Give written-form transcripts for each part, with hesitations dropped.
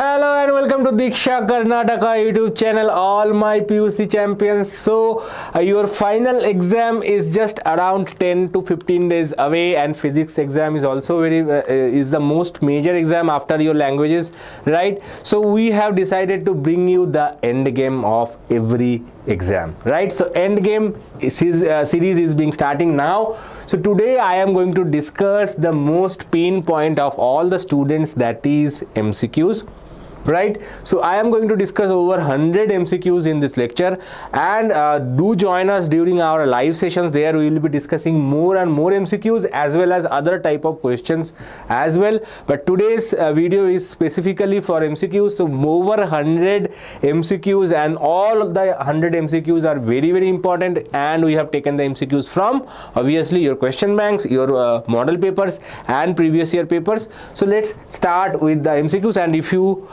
Hello and welcome to Deeksha Karnataka YouTube channel, all my PUC champions. So your final exam is just around 10 to 15 days away, and physics exam is also is the most major exam after your languages, right? So we have decided to bring you the end game of every exam, right? So end game series is being starting now. So today I am going to discuss the most pain point of all the students, that is MCQs, right? So I am going to discuss over 100 MCQs in this lecture, and do join us during our live sessions. There we will be discussing more and more MCQs as well as other type of questions as well, but today's video is specifically for MCQs. So over 100 MCQs, and all the 100 MCQs are very important, and we have taken the MCQs from obviously your question banks, your model papers and previous year papers. So let's start with the MCQs, and if you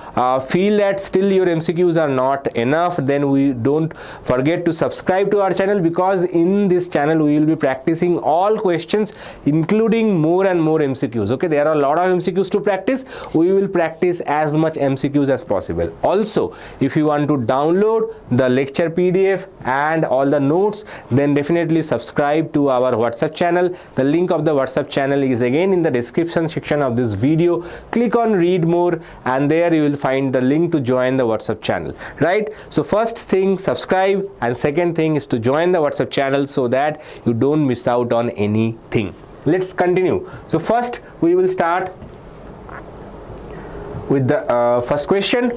feel that still your MCQs are not enough, then we don't forget to subscribe to our channel, because in this channel we will be practicing all questions, including more and more MCQs. Okay, there are a lot of MCQs to practice. We will practice as much MCQs as possible. Also, if you want to download the lecture PDF and all the notes, then definitely subscribe to our WhatsApp channel. The link of the WhatsApp channel is again in the description section of this video. Click on read more, and there you will find the link to join the WhatsApp channel, right? So first thing, subscribe, and second thing is to join the WhatsApp channel so that you don't miss out on anything. Let's continue. So first we will start with the first question.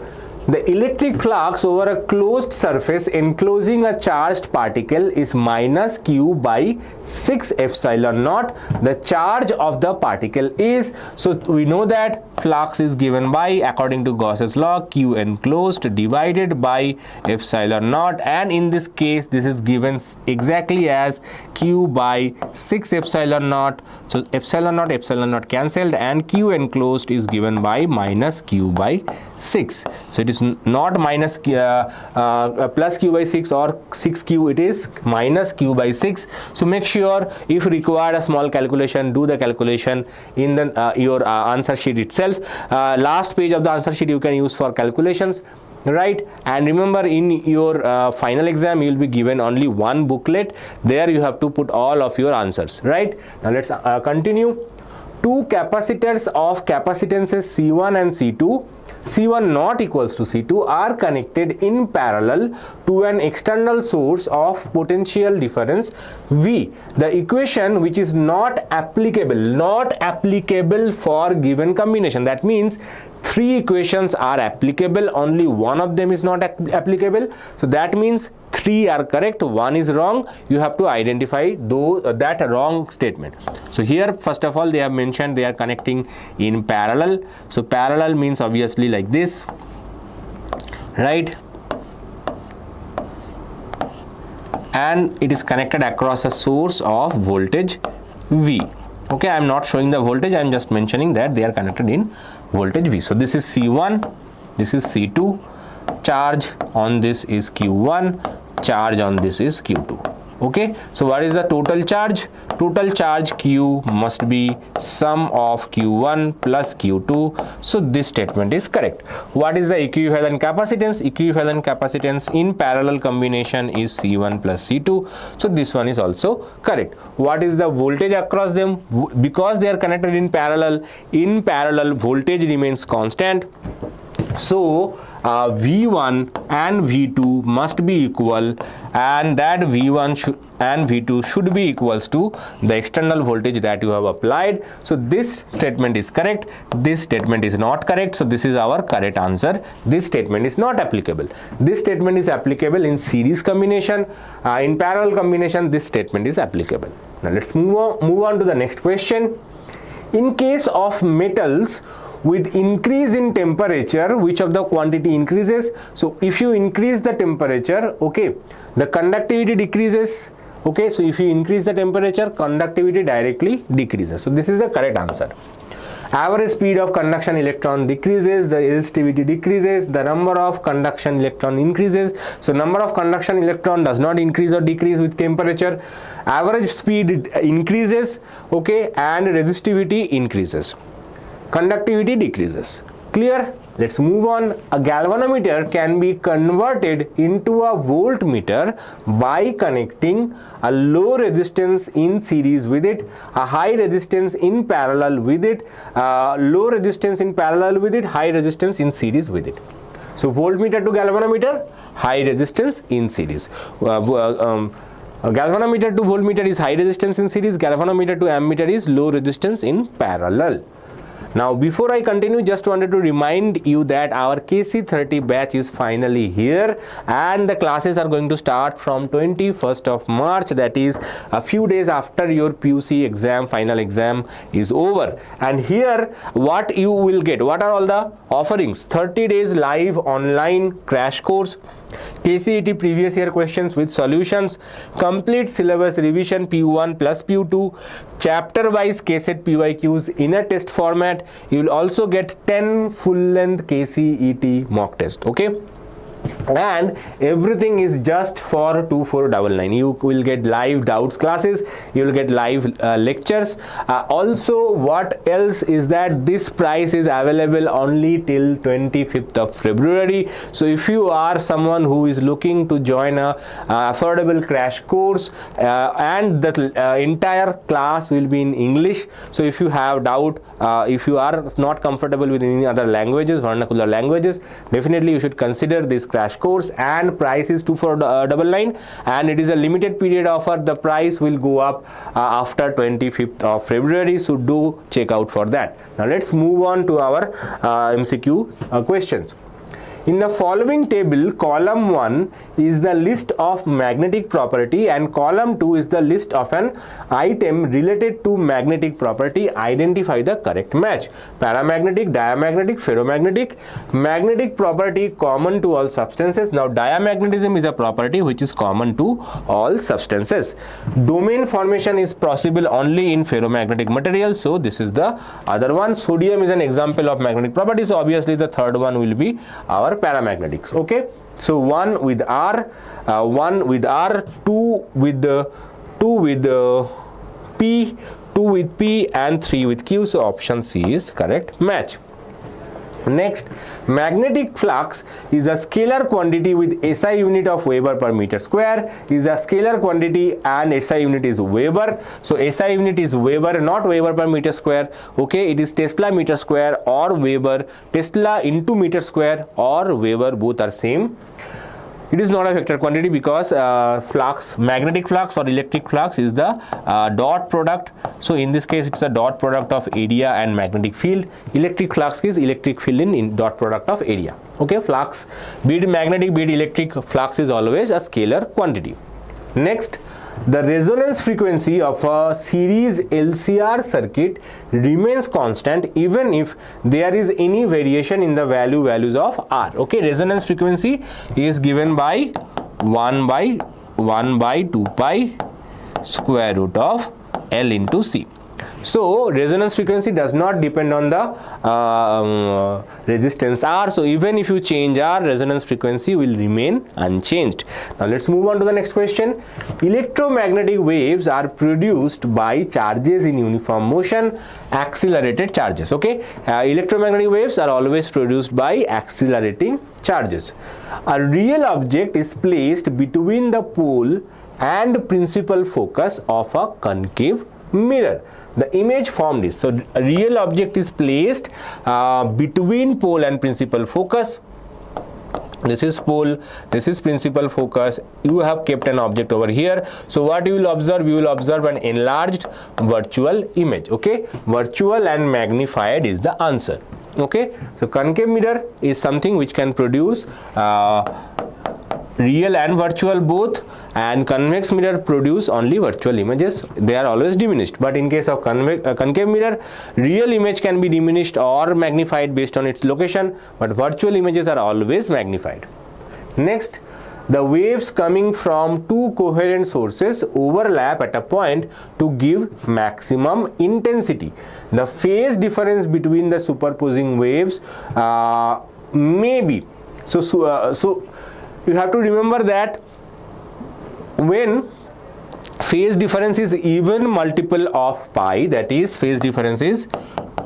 The electric flux over a closed surface enclosing a charged particle is minus q by 6 epsilon naught. The charge of the particle is, so we know that flux is given by, according to Gauss's law, q enclosed divided by epsilon naught, and in this case this is given exactly as q by 6 epsilon naught. So epsilon naught cancelled, and q enclosed is given by minus q by 6. So it is not minus plus q by 6 or 6q, it is minus q by 6. So make sure, if required a small calculation, do the calculation in the your answer sheet itself. Last page of the answer sheet you can use for calculations, right? And remember, in your final exam you will be given only one booklet. There you have to put all of your answers, right? Now let's continue. Two capacitors of capacitances C1 and C2, C1 not equals to C2, are connected in parallel to an external source of potential difference V. The equation which is not applicable for given combination. That means three equations are applicable, only one of them is not applicable. So that means three are correct, one is wrong. You have to identify that wrong statement. So here first of all they have mentioned they are connecting in parallel. So parallel means obviously like this, right? And it is connected across a source of voltage V. Okay, I am not showing the voltage, I am just mentioning that they are connected in voltage V. So this is C1, this is C2, charge on this is Q1, charge on this is Q2. Okay, so what is the total charge? Total charge Q must be sum of Q1 plus Q2. So this statement is correct. What is the equivalent capacitance? Equivalent capacitance in parallel combination is C1 plus C2. So this one is also correct. What is the voltage across them? Because they are connected in parallel voltage remains constant. So V1 and V2 must be equal, and that V1 and V2 should be equals to the external voltage that you have applied. So this statement is correct, this statement is not correct. So this is our correct answer. This statement is not applicable. This statement is applicable in series combination. In parallel combination, this statement is applicable. Now let's move on to the next question. In case of metals with increase in temperature, which of the quantity increases? So if you increase the temperature, okay, the conductivity decreases. Okay, so if you increase the temperature, conductivity directly decreases. So this is the correct answer. Average speed of conduction electron decreases, the resistivity decreases, the number of conduction electron increases. So number of conduction electron does not increase or decrease with temperature. Average speed increases, okay, and resistivity increases. Conductivity decreases. Clear? Let's move on. A galvanometer can be converted into a voltmeter by connecting a low resistance in series with it, a high resistance in parallel with it, low resistance in parallel with it, high resistance in series with it. So voltmeter to galvanometer, high resistance in series. Galvanometer to voltmeter is high resistance in series, galvanometer to ammeter is low resistance in parallel. Now before I continue, just wanted to remind you that our KC30 batch is finally here and the classes are going to start from 21st of March, that is a few days after your PUC exam, final exam is over. And here what you will get, what are all the offerings? 30 days live online crash course, KCET previous year questions with solutions, complete syllabus revision PU1 plus PU2, chapter wise KCET PYQs in a test format. You will also get 10 full length KCET mock test, okay? And everything is just for 2499. You will get live doubts classes, you will get live lectures. Also what else is that this price is available only till 25th of February. So if you are someone who is looking to join a affordable crash course and the entire class will be in English, so if you have doubt, if you are not comfortable with any other languages, vernacular languages, definitely you should consider this crash course. And price is 2499 and it is a limited period offer. The price will go up after 25th of February, so do check out for that. Now let's move on to our MCQ questions. In the following table, column 1 is the list of magnetic property and column 2 is the list of an item related to magnetic property. Identify the correct match. Paramagnetic, diamagnetic, ferromagnetic. Magnetic property common to all substances. Now diamagnetism is a property which is common to all substances. Domain formation is possible only in ferromagnetic materials, so this is the other one. Sodium is an example of magnetic property, so obviously the third one will be our paramagnetics. Okay, so 1 with R, 1 with R, 2 with P, 2 with P and 3 with Q, so option C is correct match. Next, magnetic flux is a scalar quantity with SI unit of Weber per meter square, is a scalar quantity and SI unit is Weber. So SI unit is Weber, not Weber per meter square. Okay, it is Tesla meter square or Weber, Tesla into meter square or Weber, both are same. It is not a vector quantity because flux, magnetic flux or electric flux is the dot product. So in this case it's a dot product of area and magnetic field. Electric flux is electric field in dot product of area. Okay, flux, be it magnetic, be it electric, flux is always a scalar quantity. Next, the resonance frequency of a series LCR circuit remains constant even if there is any variation in the values of R. Okay, resonance frequency is given by 1 by 2 pi square root of L into C. So resonance frequency does not depend on the resistance R. So even if you change R, resonance frequency will remain unchanged. Now let's move on to the next question. Electromagnetic waves are produced by charges in uniform motion, accelerated charges. Okay, electromagnetic waves are always produced by accelerating charges. A real object is placed between the pole and principal focus of a concave mirror. The image formed is, so a real object is placed between pole and principal focus. This is pole, this is principal focus. You have kept an object over here. So what you will observe? You will observe an enlarged virtual image. Okay, virtual and magnified is the answer. Okay, so concave mirror is something which can produce real and virtual both, and convex mirror produce only virtual images. They are always diminished, but in case of concave mirror, real image can be diminished or magnified based on its location, but virtual images are always magnified. Next, the waves coming from two coherent sources overlap at a point to give maximum intensity. The phase difference between the superposing waves may be so you have to remember that when phase difference is even multiple of pi, that is phase difference is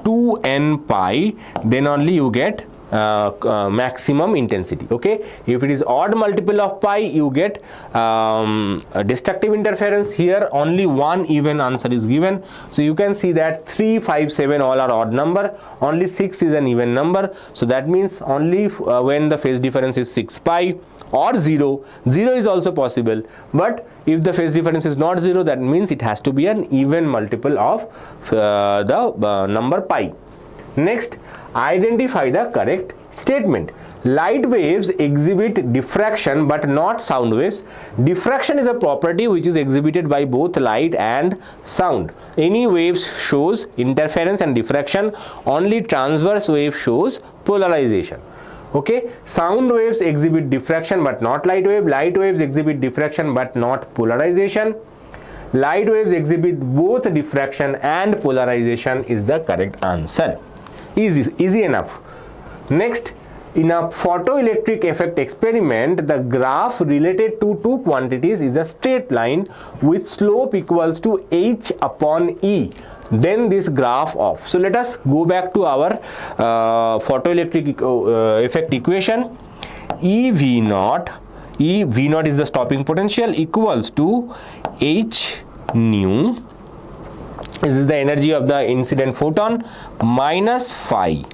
2n pi, then only you get maximum intensity. Okay, if it is odd multiple of pi, you get destructive interference. Here only one even answer is given, so you can see that 3, 5, 7 all are odd number, only 6 is an even number. So that means only when the phase difference is 6 pi or 0 is also possible, but if the phase difference is not 0, that means it has to be an even multiple of the number pi. Next, identify the correct statement. Light waves exhibit diffraction but not sound waves. Diffraction is a property which is exhibited by both light and sound. Any waves shows interference and diffraction, only transverse wave shows polarization. Okay, sound waves exhibit diffraction but not light wave. Light waves exhibit diffraction but not polarization. Light waves exhibit both diffraction and polarization is the correct answer. Easy enough. Next, in a photoelectric effect experiment, the graph related to two quantities is a straight line with slope equals to h upon e. Then this graph of. So let us go back to our photoelectric effect equation. EV naught is the stopping potential, equals to h nu. This is the energy of the incident photon, minus phi.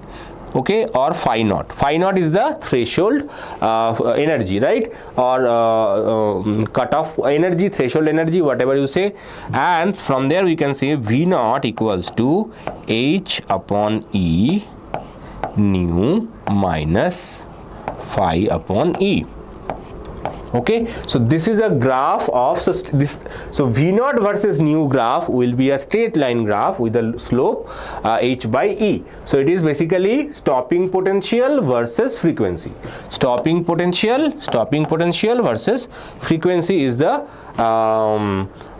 Okay, or phi naught. Phi naught is the threshold energy, right? Or cutoff energy, threshold energy, whatever you say. And from there we can say V naught equals to h upon e nu minus phi upon e. Okay, so this is a graph of so V naught versus nu graph will be a straight line graph with a slope h by e. So it is basically stopping potential versus frequency. Stopping potential versus frequency is the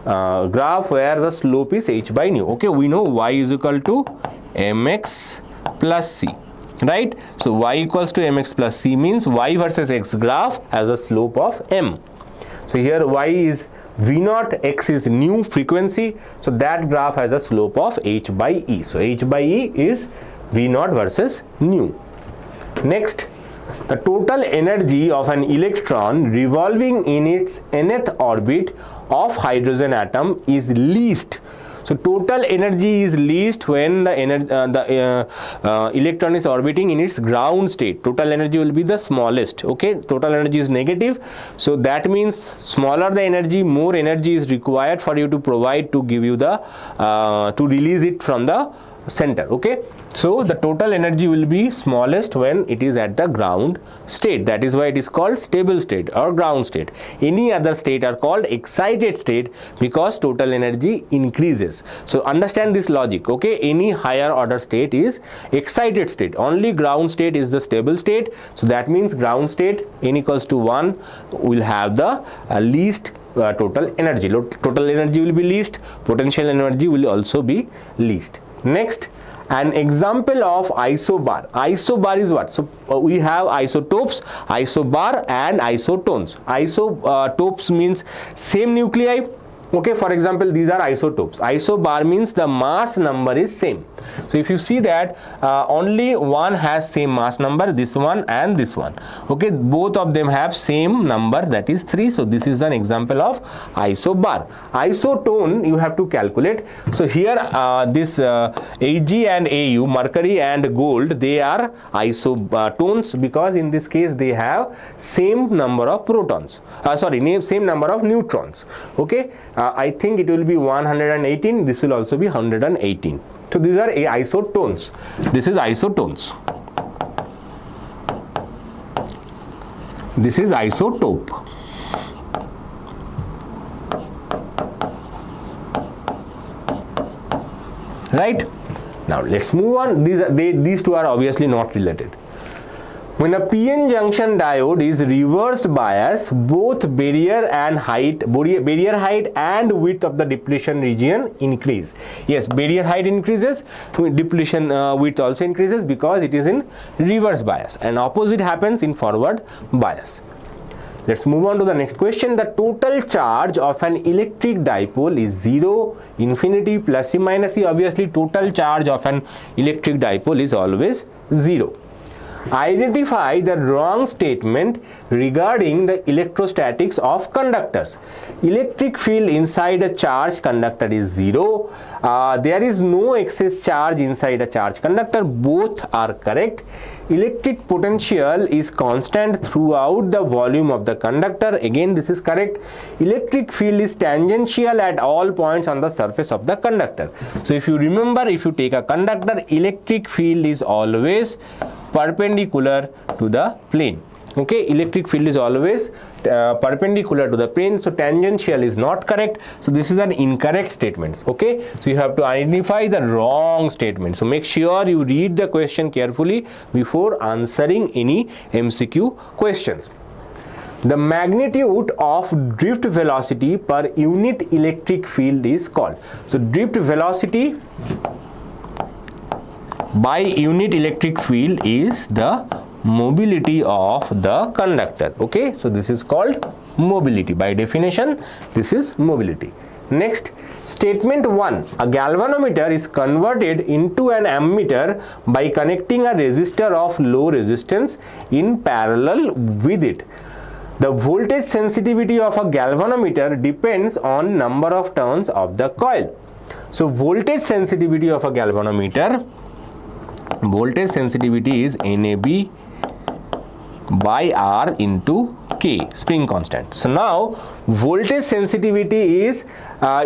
graph where the slope is h by nu. Okay, we know y is equal to mx plus c. Right, so y equals to mx plus c means y versus x graph has a slope of m. So here y is v naught, x is nu frequency, so that graph has a slope of h by e. So h by e is v naught versus nu. Next, the total energy of an electron revolving in its nth orbit of hydrogen atom is least. So total energy is least when the electron is orbiting in its ground state. Total energy will be the smallest. Okay, total energy is negative, so that means smaller the energy, more energy is required for you to provide to give you the to release it from the center. Okay, so the total energy will be smallest when it is at the ground state. That is why it is called stable state or ground state. Any other state are called excited state because total energy increases. So understand this logic. Okay, any higher order state is excited state, only ground state is the stable state. So that means ground state n equals to 1 will have the least total energy. Total energy will be least, potential energy will also be least. Next, an example of isobar. Isobar is what? So we have isotopes, isobar and isotones. Isotopes means same nuclei. Okay, for example, these are isotopes. Isobar means the mass number is same. So if you see that only one has same mass number, this one and this one. Okay, both of them have same number, that is 3. So this is an example of isobar. Isotone you have to calculate. So here this Ag and Au, mercury and gold, they are isotones because in this case they have same number of protons. Same number of neutrons. Okay, I think it will be 118. This will also be 118. So these are isotones. This is isotones. This is isotope. Right? Now let's move on. These two are obviously not related. When a PN junction diode is reversed bias, both barrier height and width of the depletion region increase. Yes, barrier height increases, depletion width also increases because it is in reverse bias, and opposite happens in forward bias. Let's move on to the next question. The total charge of an electric dipole is 0, infinity, plus minus e. Obviously, total charge of an electric dipole is always 0. Identify the wrong statement regarding the electrostatics of conductors. Electric field inside a charged conductor is 0. There is no excess charge inside a charged conductor. Both are correct. Electric potential is constant throughout the volume of the conductor. Again, this is correct. Electric field is tangential at all points on the surface of the conductor. So if you remember, if you take a conductor, electric field is always perpendicular to the plane. Okay, electric field is always perpendicular to the plane, so tangential is not correct. So this is an incorrect statement. Okay, so you have to identify the wrong statement. So make sure you read the question carefully before answering any MCQ questions. The magnitude of drift velocity per unit electric field is called. So drift velocity by unit electric field is the mobility of the conductor. Okay, so this is called mobility. By definition, this is mobility. Next, statement 1. A galvanometer is converted into an ammeter by connecting a resistor of low resistance in parallel with it. The voltage sensitivity of a galvanometer depends on number of turns of the coil. So voltage sensitivity of a galvanometer, voltage sensitivity is NAB by R into K, spring constant. So now voltage sensitivity is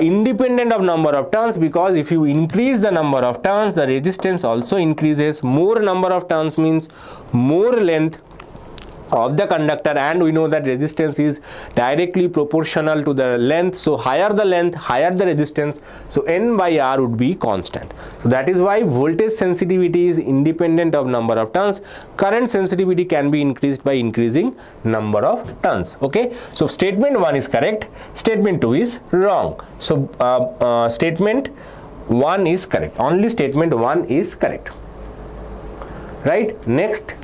independent of number of turns, because if you increase the number of turns, the resistance also increases. More number of turns means more length of the conductor, and we know that resistance is directly proportional to the length. So higher the length, higher the resistance, so N by R would be constant. So that is why voltage sensitivity is independent of number of turns. Current sensitivity can be increased by increasing number of turns. Okay, so statement 1 is correct, statement 2 is wrong. So statement 1 is correct, only statement 1 is correct, right? Next,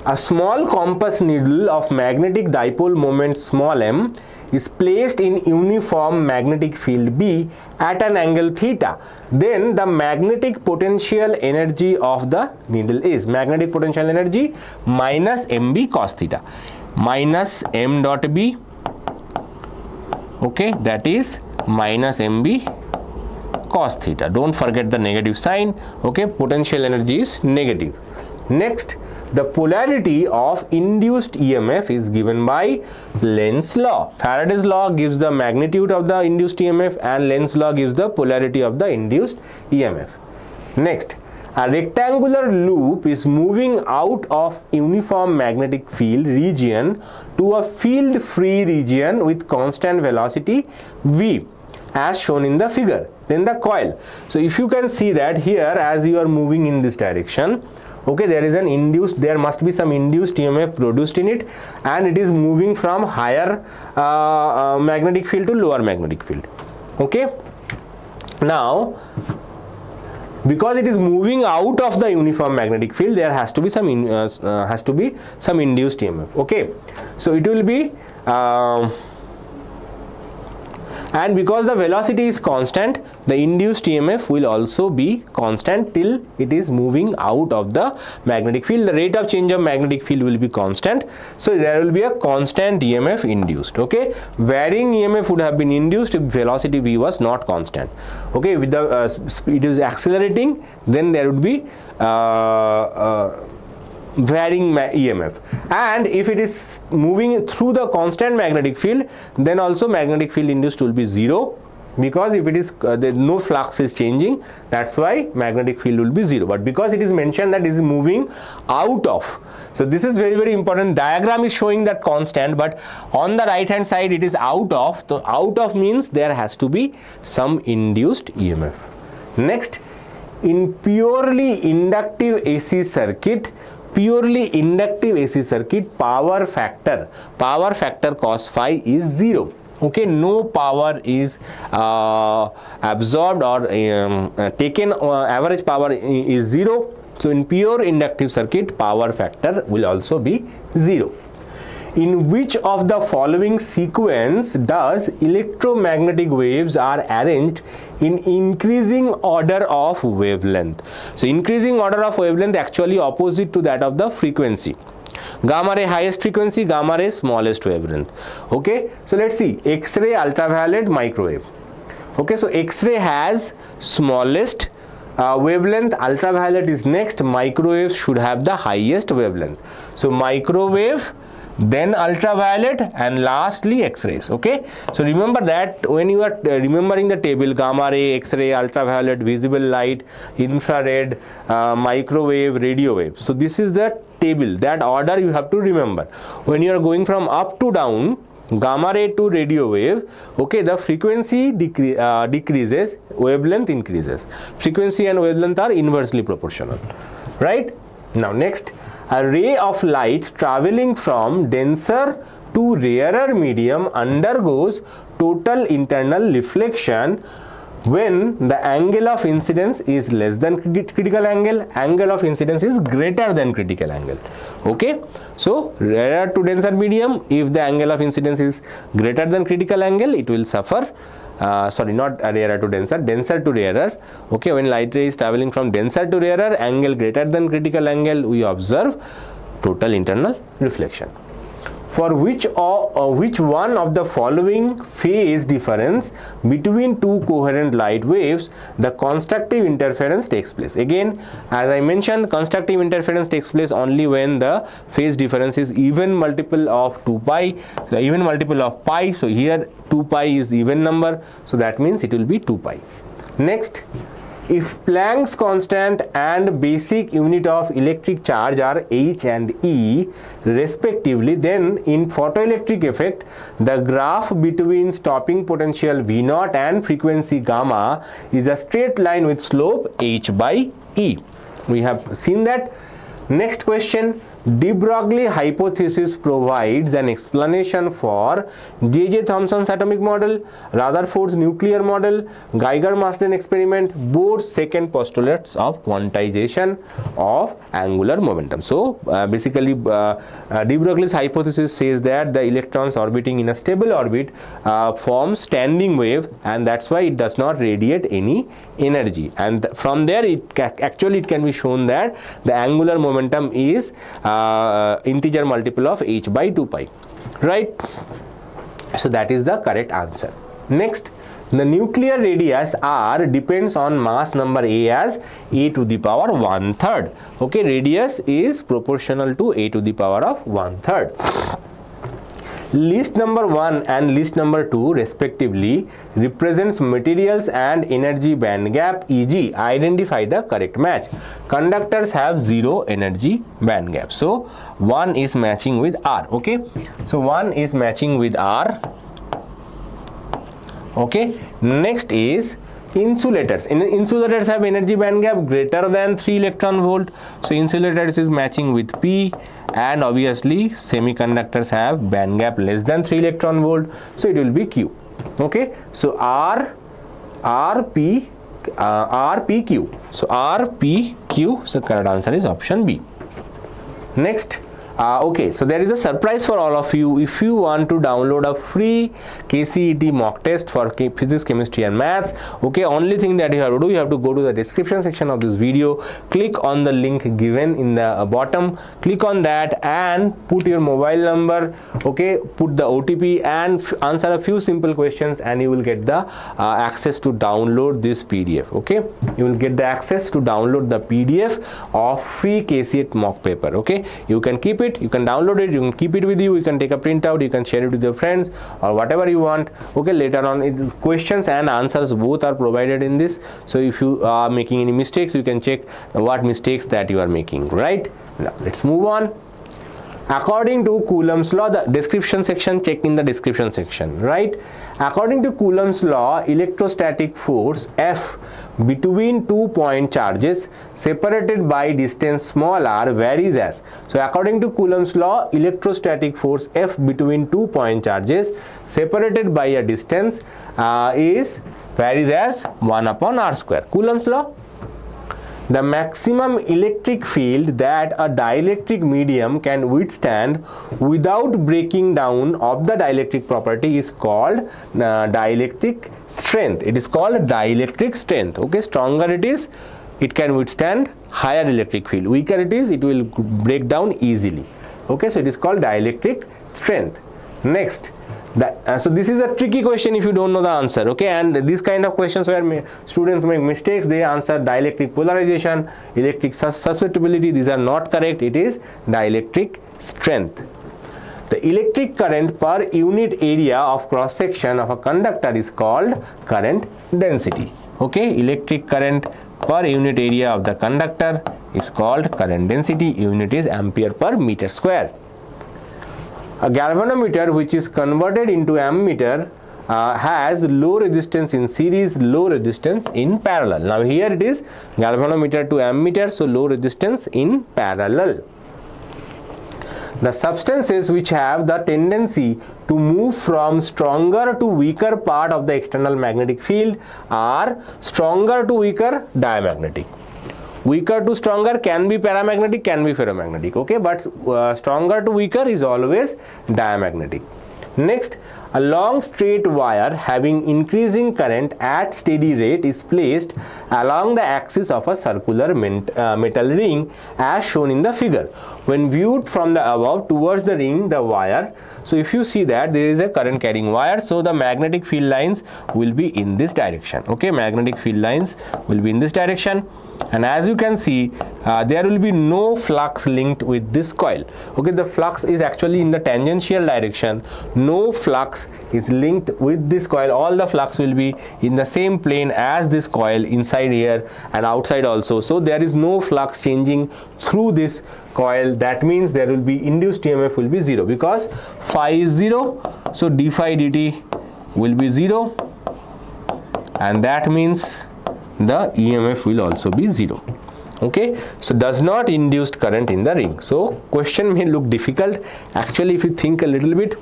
a small compass needle of magnetic dipole moment small m is placed in uniform magnetic field B at an angle theta. Then the magnetic potential energy of the needle is magnetic potential energy minus mb cos theta, minus m dot b, okay, that is minus mb cos theta. Don't forget the negative sign. Okay, potential energy is negative. Next, the polarity of induced EMF is given by Lenz's law. Faraday's law gives the magnitude of the induced EMF, and Lenz's law gives the polarity of the induced EMF. Next, a rectangular loop is moving out of uniform magnetic field region to a field free region with constant velocity v, as shown in the figure. Then the coil. So if you can see that here, as you are moving in this direction, okay, there is an induced, there must be some induced EMF produced in it, and it is moving from higher magnetic field to lower magnetic field. Okay, now because it is moving out of the uniform magnetic field, there has to be some induced EMF. Okay, so it will be and because the velocity is constant, the induced EMF will also be constant till it is moving out of the magnetic field. The rate of change of magnetic field will be constant, so there will be a constant EMF induced. Okay, varying EMF would have been induced if velocity v was not constant. Okay, with the it is accelerating, then there would be varying EMF, and if it is moving through the constant magnetic field, then also magnetic field induced will be 0, because if it is no flux is changing, that's why magnetic field will be 0. But because it is mentioned that it is moving out of, so this is very, very important. Diagram is showing that constant, but on the right hand side it is out of. So out of means there has to be some induced EMF. Next, in purely inductive AC circuit, power factor cos phi is 0. Okay, no power is absorbed or taken, average power is 0. So in pure inductive circuit, power factor will also be 0. in which of the following sequence does electromagnetic waves are arranged in increasing order of wavelength? So increasing order of wavelength actually opposite to that of the frequency. Gamma ray highest frequency, gamma ray smallest wavelength. Okay, so let's see, X-ray, ultraviolet, microwave. Okay, so X-ray has smallest wavelength, ultraviolet is next, microwave should have the highest wavelength. So microwave, then ultraviolet, and lastly X-rays. Okay, so remember that when you are remembering the table, gamma ray, X-ray, ultraviolet, visible light, infrared, microwave, radio wave. So this is the table, that order you have to remember. When you are going from up to down, gamma ray to radio wave, okay, the frequency decreases, wavelength increases. Frequency and wavelength are inversely proportional, right? Now next, a ray of light traveling from denser to rarer medium undergoes total internal reflection when the angle of incidence is less than critical angle, angle of incidence is greater than critical angle. Okay, so rarer to denser medium, if the angle of incidence is greater than critical angle, it will suffer sorry, not rarer to denser, denser to rarer. Okay, when light ray is traveling from denser to rarer, angle greater than critical angle, we observe total internal reflection. For which one of the following phase difference between two coherent light waves the constructive interference takes place? Again, as I mentioned, constructive interference takes place only when the phase difference is even multiple of 2 pi, the even multiple of pi. So here 2 pi is even number, so that means it will be 2 pi. Next, if Planck's constant and basic unit of electric charge are H and E respectively, then in photoelectric effect the graph between stopping potential V0 and frequency gamma is a straight line with slope H by E. We have seen that. Next question, de Broglie hypothesis provides an explanation for J.J. Thomson's atomic model, Rutherford's nuclear model, Geiger-Marsden experiment, Bohr's second postulates of quantization of angular momentum. So basically de Broglie's hypothesis says that the electrons orbiting in a stable orbit form standing wave, and that's why it does not radiate any energy, and from there it can be shown that the angular momentum is integer multiple of h by 2 pi, right? So that is the correct answer. Next, the nuclear radius r depends on mass number a as a to the power 1/3. Okay, radius is proportional to a to the power of 1/3. List number 1 and list number 2 respectively represents materials and energy band gap, e.g. identify the correct match. Conductors have 0 energy band gap, so 1 is matching with R. Okay, so 1 is matching with R. Okay, next is insulators. Insulators have energy band gap greater than 3 electron volt, so insulators is matching with P. And obviously semiconductors have band gap less than 3 electron volt, so it will be Q. Okay, so RPQ. So RPQ, so correct answer is option B. Next, okay, so there is a surprise for all of you. If you want to download a free KCET mock test for physics, chemistry and maths, okay, only thing that you have to do, you have to go to the description section of this video, click on the link given in the bottom, click on that and put your mobile number, okay, put the OTP and answer a few simple questions, and you will get the access to download this PDF. Okay, you will get the access to download the PDF of free KCET mock paper. Okay, you can keep it, you can download it, you can keep it with you, you can take a printout, you can share it with your friends or whatever you want. Okay, later on questions and answers both are provided in this, so if you are making any mistakes, you can check what mistakes that you are making, right? Now let's move on. According to Coulomb's law, the description section, check in the description section, right? According to Coulomb's law, electrostatic force F between 2 point charges separated by distance small r varies as. So according to Coulomb's law, electrostatic force F between 2 point charges separated by a distance varies as 1 upon r square. Coulomb's law. The maximum electric field that a dielectric medium can withstand without breaking down of the dielectric property is called dielectric strength. It is called dielectric strength. Okay, stronger it is, it can withstand higher electric field. Weaker it is, it will break down easily. Okay, so it is called dielectric strength. Next, so this is a tricky question if you don't know the answer. Okay, and these kind of questions where students make mistakes, they answer dielectric polarization, electric susceptibility. These are not correct. It is dielectric strength. The electric current per unit area of cross section of a conductor is called current density. Okay, electric current per unit area of the conductor is called current density. Unit is ampere per meter square. A galvanometer which is converted into ammeter has low resistance in series, low resistance in parallel. Now here it is galvanometer to ammeter, so low resistance in parallel. The substances which have the tendency to move from stronger to weaker part of the external magnetic field are stronger to weaker diamagnetic. Weaker to stronger can be paramagnetic, can be ferromagnetic, okay, but stronger to weaker is always diamagnetic. Next, a long straight wire having increasing current at steady rate is placed along the axis of a circular metal ring as shown in the figure. When viewed from the above towards the ring, the wire, so if you see that there is a current carrying wire, so the magnetic field lines will be in this direction. Okay, magnetic field lines will be in this direction. And as you can see, there will be no flux linked with this coil. Okay, the flux is actually in the tangential direction. No flux is linked with this coil. All the flux will be in the same plane as this coil inside here and outside also. So there is no flux changing through this coil. That means there will be induced EMF will be 0 because phi is 0. So d phi dt will be 0, and that means the EMF will also be 0. Okay, so does not induce current in the ring. So question may look difficult. Actually, if you think a little bit,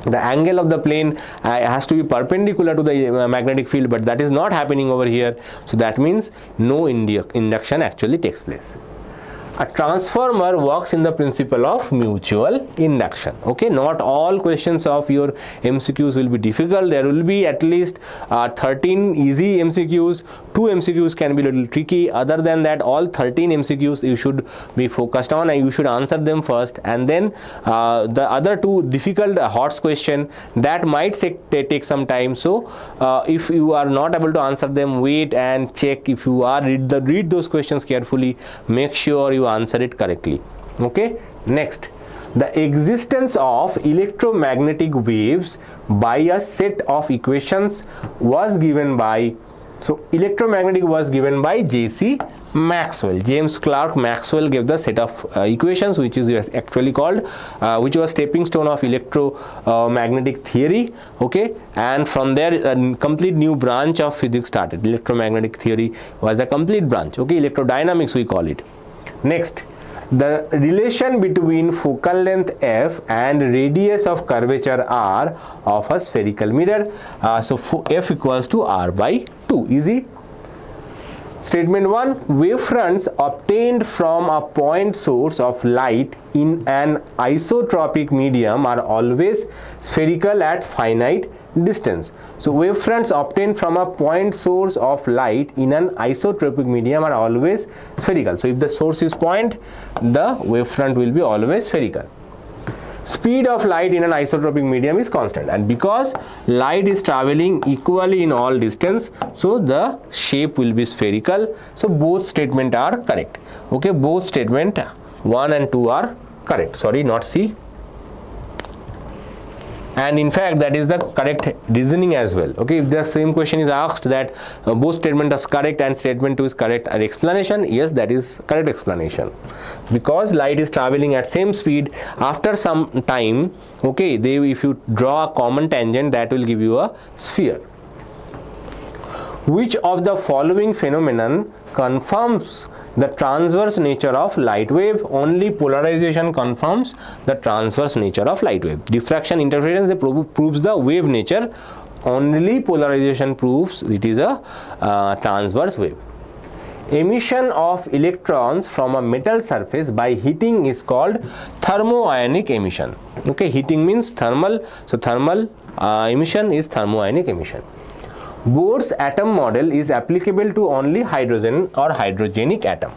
the angle of the plane has to be perpendicular to the magnetic field, but that is not happening over here. So that means no induction actually takes place. A transformer works in the principle of mutual induction. Okay, not all questions of your MCQs will be difficult. There will be at least 13 easy MCQs. 2 MCQs can be a little tricky. Other than that, all 13 MCQs you should be focused on and you should answer them first, and then the other 2 difficult HOTS question that might take some time. So if you are not able to answer them, wait and check. If you are read those questions carefully, make sure you answer it correctly. Okay, next, the existence of electromagnetic waves by a set of equations was given by, so electromagnetic was given by J.C. Maxwell. James Clerk Maxwell gave the set of equations which is actually called which was stepping stone of electromagnetic theory. Okay, and from there a complete new branch of physics started. Electromagnetic theory was a complete branch. Okay, electrodynamics we call it. Next, the relation between focal length f and radius of curvature r of a spherical mirror. So f equals to r by 2. Easy. Statement 1, wavefronts obtained from a point source of light in an isotropic medium are always spherical at finite distance. So wavefronts obtained from a point source of light in an isotropic medium are always spherical. So if the source is point, the wavefront will be always spherical. Speed of light in an isotropic medium is constant, and because light is traveling equally in all distance, so the shape will be spherical. So both statements are correct. Okay, both statement 1 and 2 are correct. Sorry, not C. And in fact that is the correct reasoning as well. Okay, if the same question is asked that both statement is correct and statement 2 is correct, an explanation, yes, that is correct explanation, because light is traveling at same speed. After some time, okay, if you draw a common tangent, that will give you a sphere. Which of the following phenomenon confirms the transverse nature of light wave? Only polarization confirms the transverse nature of light wave. Diffraction interference proves the wave nature. Only polarization proves it is a transverse wave. emission of electrons from a metal surface by heating is called thermoionic emission. Okay, heating means thermal, so thermal emission is thermoionic emission. Bohr's atom model is applicable to only hydrogen or hydrogenic atom.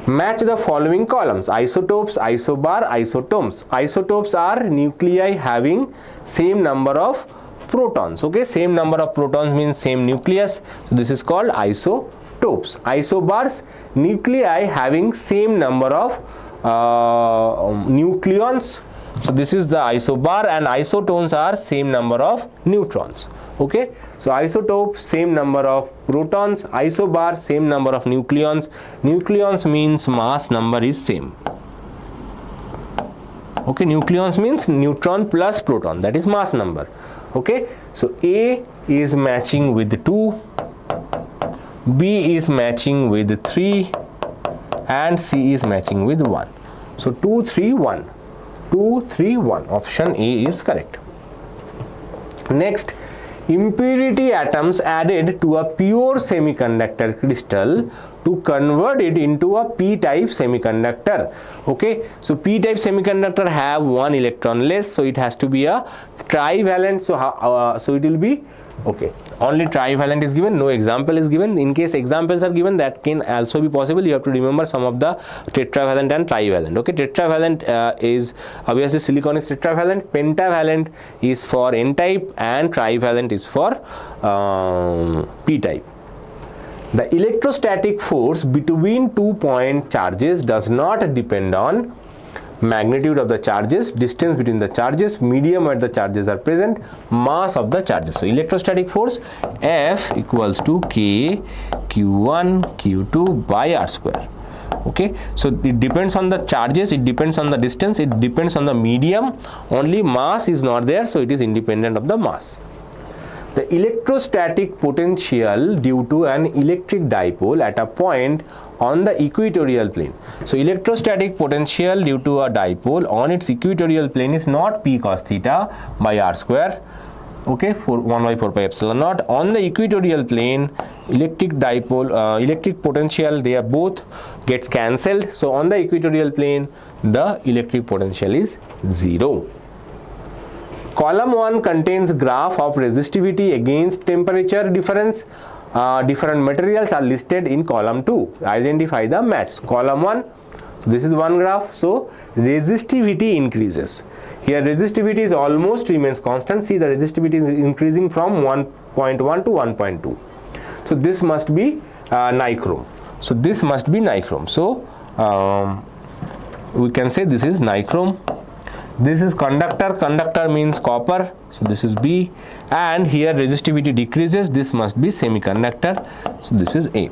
Match the following columns: isotopes, isobar, isotopes. Isotopes are nuclei having same number of protons. Okay, same number of protons means same nucleus, so this is called isotopes. Isobars, nuclei having same number of nucleons, so this is the isobar, and isotones are same number of neutrons. Okay, so isotope same number of protons, isobar same number of nucleons. Nucleons means mass number is same. Okay, nucleons means neutron plus proton, that is mass number. Okay, so A is matching with 2, B is matching with 3, and C is matching with 1. So 2, 3, 1. 2, 3, 1. Option A is correct. Next, impurity atoms added to a pure semiconductor crystal to convert it into a p-type semiconductor. Okay, so p-type semiconductor have one electron less, so it has to be a trivalent. So it will be, okay, only trivalent is given, no example is given. In case examples are given, that can also be possible. You have to remember some of the tetravalent and trivalent. Okay, tetravalent is obviously silicon is tetravalent, pentavalent is for n-type, and trivalent is for p-type. The electrostatic force between 2 point charges does not depend on magnitude of the charges, distance between the charges, medium where the charges are present, mass of the charges. So electrostatic force F equals to K Q1 Q2 by R square. Okay, so it depends on the charges, it depends on the distance, it depends on the medium, only mass is not there, so it is independent of the mass. The electrostatic potential due to an electric dipole at a point on the equatorial plane. So electrostatic potential due to a dipole on its equatorial plane is not P cos theta by R square. Okay, 1 by 4 pi epsilon naught. On the equatorial plane, electric dipole, electric potential, they are both gets cancelled. So on the equatorial plane, the electric potential is 0. Column 1 contains graph of resistivity against temperature difference. Different materials are listed in column 2. Identify the match. Column 1, this is one graph, so resistivity increases. Here resistivity is almost remains constant. See, the resistivity is increasing from 1.1 to 1.2. So this must be nichrome. So this must be nichrome. So we can say this is nichrome. This is conductor. Conductor means copper. So this is B. And here resistivity decreases. This must be semiconductor. So this is A.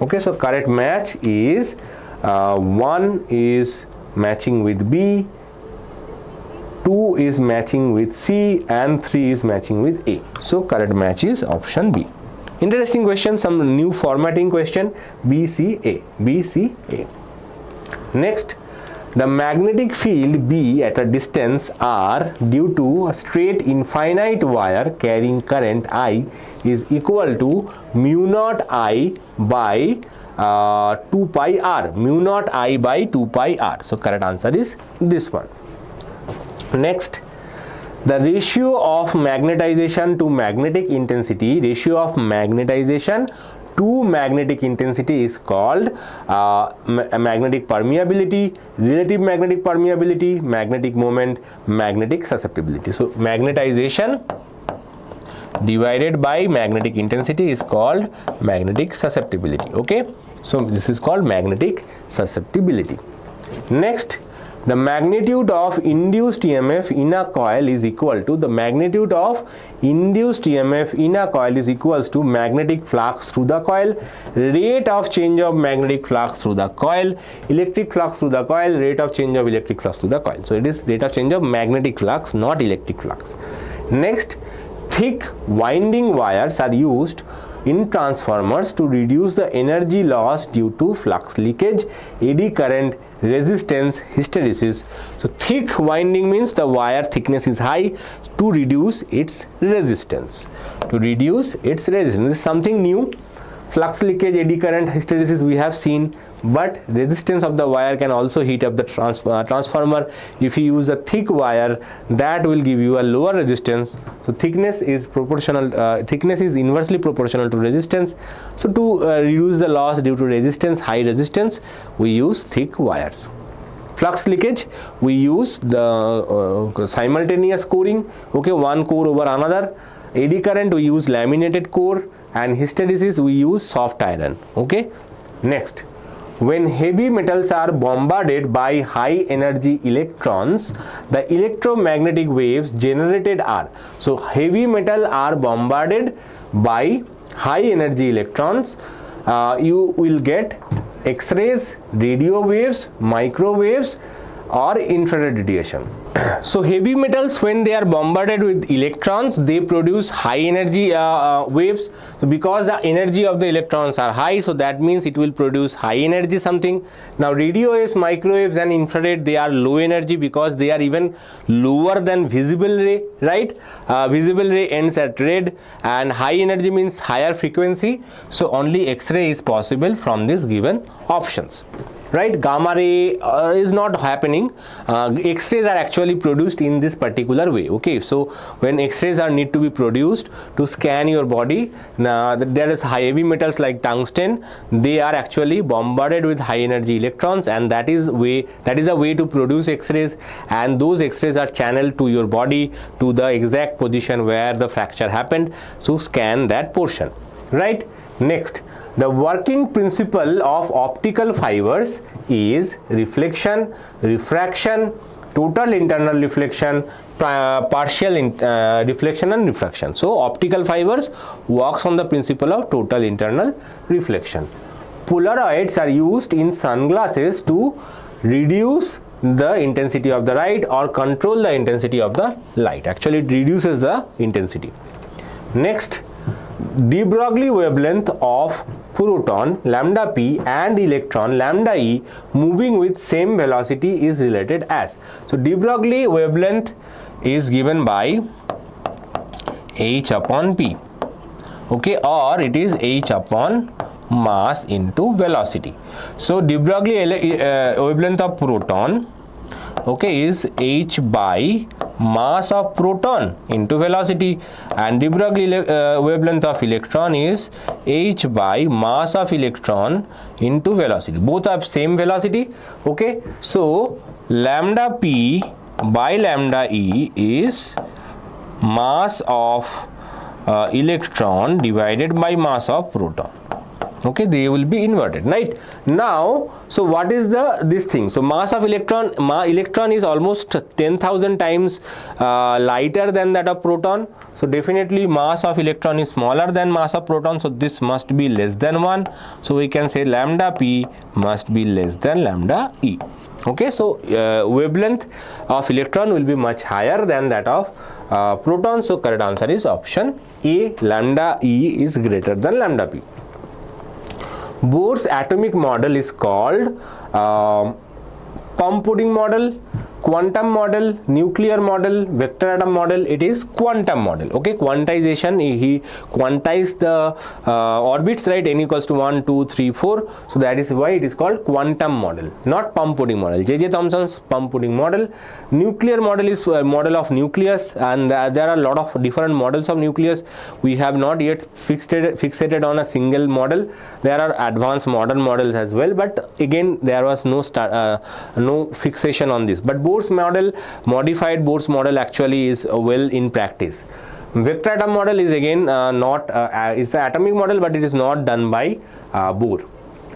Okay, so correct match is 1 is matching with B, 2 is matching with C, and 3 is matching with A. So correct match is option B. Interesting question, some new formatting question. B, C, A. B, C, A. Next, the magnetic field B at a distance R due to a straight infinite wire carrying current I is equal to mu naught I by 2 pi R. Mu naught I by 2 pi R. So correct answer is this one. Next, the ratio of magnetization to magnetic intensity, ratio of magnetization to magnetic intensity is called magnetic permeability, relative magnetic permeability, magnetic moment, magnetic susceptibility. So magnetization divided by magnetic intensity is called magnetic susceptibility. Okay, so this is called magnetic susceptibility. Next, the magnitude of induced EMF in a coil is equal to the magnitude of induced EMF in a coil is equals to magnetic flux through the coil, rate of change of magnetic flux through the coil, electric flux through the coil, rate of change of electric flux through the coil. So it is rate of change of magnetic flux, not electric flux. Next, thick winding wires are used in transformers to reduce the energy loss due to flux leakage, eddy current, resistance, hysteresis. So thick winding means the wire thickness is high to reduce its resistance. To reduce its resistance. This is something new. Flux linkage, eddy current, hysteresis we have seen, but resistance of the wire can also heat up the transformer. If you use a thick wire, that will give you a lower resistance. So thickness is proportional, thickness is inversely proportional to resistance. So to reduce the loss due to resistance, high resistance, we use thick wires. Flux linkage, we use the simultaneous coring, okay, one core over another. Eddy current, we use laminated core, and hysteresis we use soft iron. Okay, next, when heavy metals are bombarded by high energy electrons, the electromagnetic waves generated are, so heavy metal are bombarded by high energy electrons, you will get X-rays, radio waves, microwaves, or infrared radiation. So heavy metals, when they are bombarded with electrons, they produce high energy waves. So because the energy of the electrons are high, so that means it will produce high energy something. Now radio waves, microwaves, and infrared, they are low energy because they are even lower than visible ray, right? Visible ray ends at red, and high energy means higher frequency. So only X-ray is possible from these given options. Right, gamma ray is not happening. X-rays are actually produced in this particular way. Okay, so when X-rays are need to be produced to scan your body, there is heavy metals like tungsten, they are actually bombarded with high energy electrons, and that is a way to produce X-rays, and those X-rays are channeled to your body to the exact position where the fracture happened to scan that portion. Right, next, the working principle of optical fibers is reflection, refraction, total internal reflection, partial reflection, and refraction. So optical fibers works on the principle of total internal reflection. Polaroids are used in sunglasses to reduce the intensity of the light or control the intensity of the light. Actually, it reduces the intensity. Next, de Broglie wavelength of proton lambda p and electron lambda e moving with same velocity is related as. So de Broglie wavelength is given by h upon p, okay, or it is h upon mass into velocity. So de Broglie wavelength of proton, okay, is h by mass of proton into velocity, and de Broglie wavelength of electron is h by mass of electron into velocity. Both have same velocity. Okay, so lambda p by lambda e is mass of electron divided by mass of proton. Okay, they will be inverted, right? Now, so what is this thing? So mass of electron, electron is almost 10,000 times lighter than that of proton. So definitely mass of electron is smaller than mass of proton. So this must be less than 1. So we can say lambda p must be less than lambda e. Okay, so wavelength of electron will be much higher than that of proton. So correct answer is option A, lambda e is greater than lambda p. Bohr's atomic model is called pump pudding model, quantum model, nuclear model, vector atom model. It is quantum model. Okay, quantization, he quantized the orbits, right? N equals to 1, 2, 3, 4. So that is why it is called quantum model, not pump pudding model. J.J. Thomson's pump pudding model. Nuclear model is a model of nucleus, and there are a lot of different models of nucleus. We have not yet fixated on a single model. There are advanced modern models as well, but again there was no fixation on this. But Bohr's model, modified Bohr's model, actually is well in practice. Vector atom model is again it's an atomic model, but it is not done by Bohr.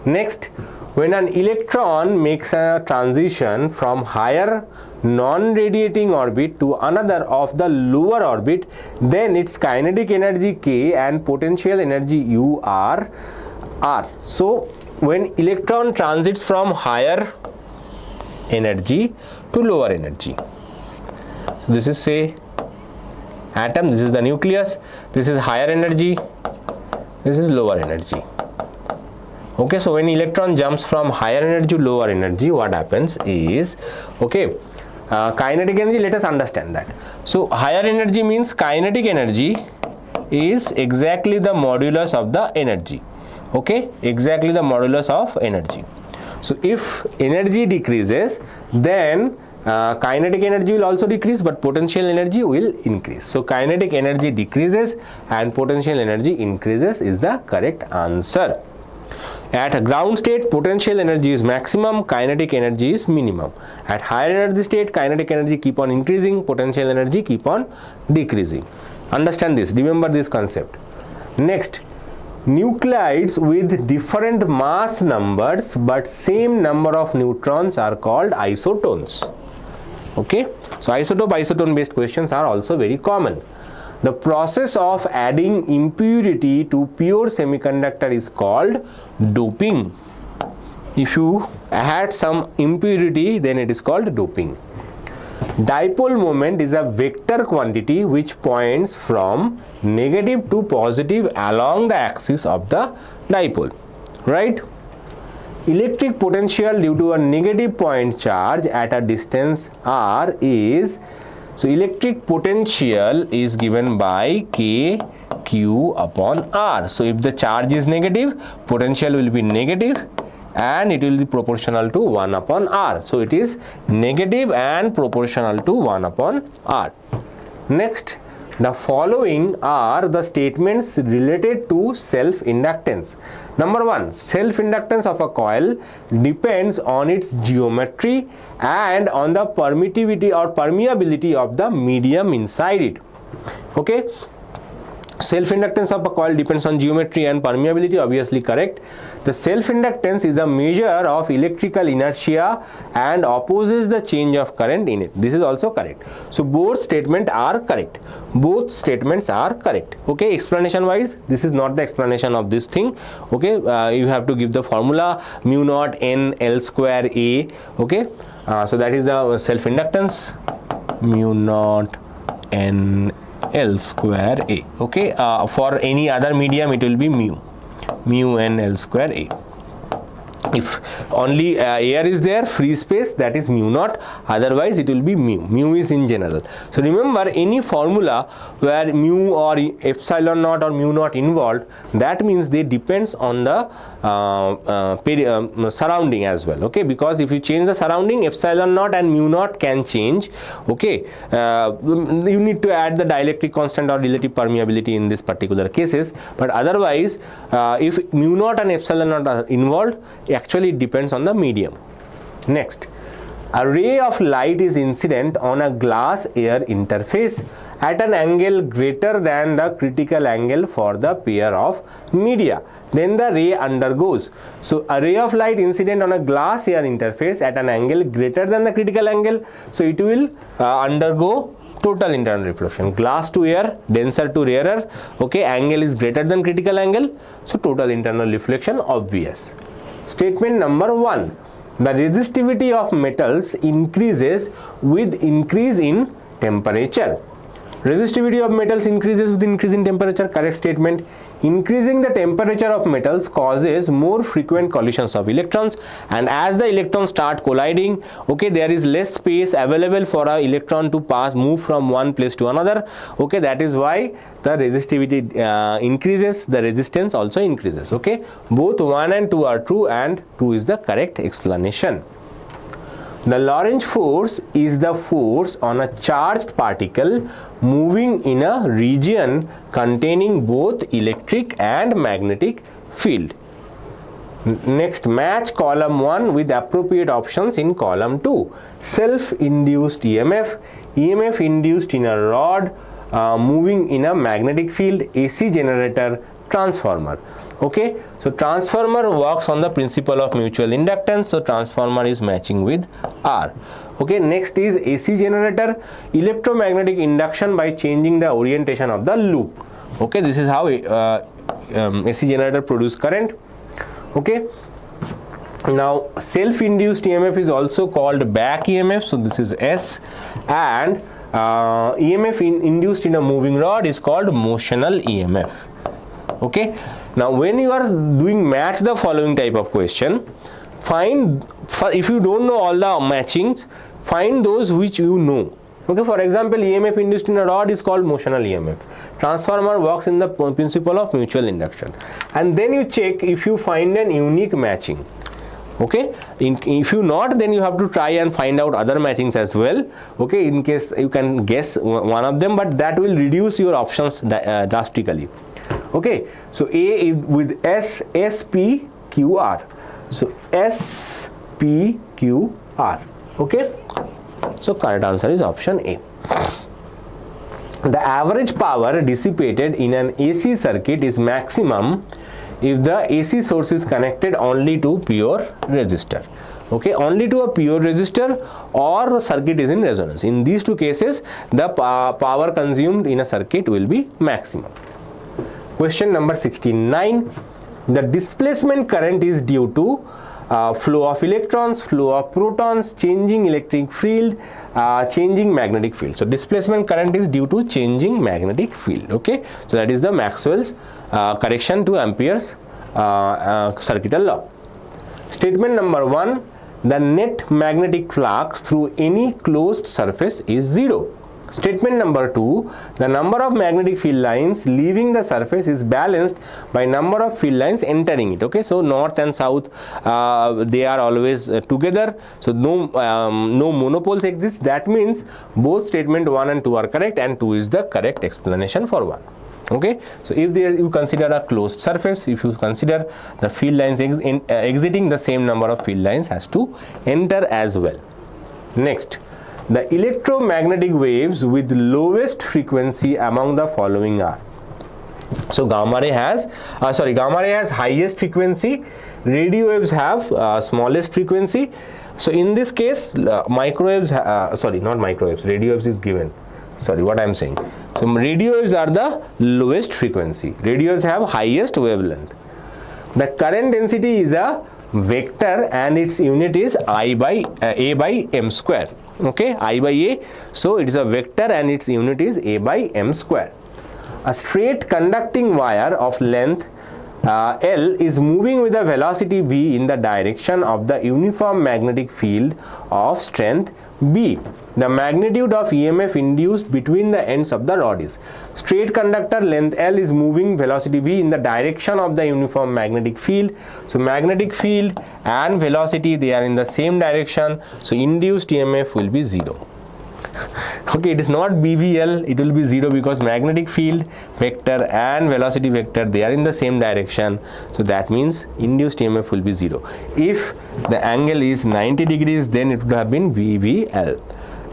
Next, when an electron makes a transition from higher non-radiating orbit to another of the lower orbit, then its kinetic energy K and potential energy U are R. So when electron transits from higher energy to lower energy, so this is say atom, this is the nucleus, this is higher energy, this is lower energy. Okay, so when electron jumps from higher energy to lower energy, what happens is, okay, kinetic energy, let us understand that. So higher energy means kinetic energy is exactly the modulus of the energy. Okay, exactly the modulus of energy. So if energy decreases, then kinetic energy will also decrease, but potential energy will increase. So kinetic energy decreases and potential energy increases is the correct answer. At a ground state, potential energy is maximum, kinetic energy is minimum. At higher energy state, kinetic energy keep on increasing, potential energy keep on decreasing. Understand this, remember this concept. Next, nuclides with different mass numbers but same number of neutrons are called isotones. Okay, so isotone based questions are also very common. The process of adding impurity to pure semiconductor is called doping. If you add some impurity, then it is called doping. Dipole moment is a vector quantity which points from negative to positive along the axis of the dipole, right? Electric potential due to a negative point charge at a distance r is, so electric potential is given by k q upon r. So if the charge is negative, potential will be negative and it will be proportional to 1 upon r. So it is negative and proportional to 1 upon r. Next, the following are the statements related to self-inductance. Number 1, self-inductance of a coil depends on its geometry and on the permittivity or permeability of the medium inside it. Okay, self-inductance of a coil depends on geometry and permeability, obviously correct. The self-inductance is a measure of electrical inertia and opposes the change of current in it. This is also correct. So both statements are correct. Both statements are correct. Okay, explanation wise, this is not the explanation of this thing. Okay, you have to give the formula mu naught n L square A. Okay, so that is the self-inductance, mu naught n L square A. Okay, for any other medium it will be mu n L square A. If only air is there, free space, that is mu naught, otherwise it will be mu is in general. So remember, any formula where mu or epsilon naught or mu naught involved, that means they depends on the surrounding as well. Okay, because if you change the surrounding, epsilon naught and mu naught can change. Okay, you need to add the dielectric constant or relative permeability in this particular cases, but otherwise if mu naught and epsilon naught are involved, actually it depends on the medium. Next, a ray of light is incident on a glass air interface at an angle greater than the critical angle for the pair of media. Then the ray undergoes. So a ray of light incident on a glass air interface at an angle greater than the critical angle. So it will undergo total internal reflection. Glass to air, denser to rarer. Okay, angle is greater than critical angle. So total internal reflection obvious. Statement number 1. The resistivity of metals increases with increase in temperature. Resistivity of metals increases with increase in temperature. Correct statement. Increasing the temperature of metals causes more frequent collisions of electrons, and as the electrons start colliding, okay, there is less space available for an electron to move from one place to another. Okay, that is why the resistivity increases, the resistance also increases. Okay, both 1 and 2 are true, and 2 is the correct explanation. The Lorentz force is the force on a charged particle moving in a region containing both electric and magnetic field. Next, match column 1 with appropriate options in column 2. Self-induced EMF, EMF induced in a rod moving in a magnetic field, AC generator, transformer. Okay, so transformer works on the principle of mutual inductance, so transformer is matching with R. Okay, next is AC generator, electromagnetic induction by changing the orientation of the loop. Okay, this is how AC generator produce current. Okay, now self-induced EMF is also called back EMF, so this is S, and EMF induced in a moving rod is called motional EMF. Okay, now when you are doing match the following type of question, find, if you don't know all the matchings, find those which you know. Okay, for example, EMF induced in a rod is called motional EMF. Transformer works in the principle of mutual induction. And then you check if you find an unique matching. Okay, if you not, then you have to try and find out other matchings as well. Okay, in case you can guess one of them, but that will reduce your options drastically. Okay, so A is with SPQR. So SPQR. Okay, so correct answer is option A. The average power dissipated in an AC circuit is maximum if the AC source is connected only to pure resistor. Okay, only to a pure resistor, or the circuit is in resonance. In these two cases, the power consumed in a circuit will be maximum. Question number 69. The displacement current is due to flow of electrons, flow of protons, changing electric field, changing magnetic field. So displacement current is due to changing magnetic field. Okay, so that is the Maxwell's correction to Ampere's circuital law. Statement number 1. The net magnetic flux through any closed surface is 0. Statement number 2. The number of magnetic field lines leaving the surface is balanced by number of field lines entering it. Okay, so north and south they are always together, so no monopoles exist. That means both statement 1 and 2 are correct, and 2 is the correct explanation for 1. Okay, so if you consider a closed surface, if you consider the field lines exiting, the same number of field lines has to enter as well. Next, the electromagnetic waves with lowest frequency among the following are. So gamma ray has highest frequency, radio waves have smallest frequency. So in this case, microwaves, radio waves is given. Sorry, what I am saying. So radio waves are the lowest frequency. Radio waves have highest wavelength. The current density is a vector and its unit is A by m square. Okay, I by A. So it is a vector and its unit is A by m square. A straight conducting wire of length L is moving with a velocity v in the direction of the uniform magnetic field of strength B. The magnitude of EMF induced between the ends of the rod is. Straight conductor length L is moving velocity v in the direction of the uniform magnetic field. So magnetic field and velocity, they are in the same direction, so induced EMF will be 0. Okay, it is not BVL, it will be 0 because magnetic field vector and velocity vector, they are in the same direction, so that means induced EMF will be 0. If the angle is 90 degrees, then it would have been BVL.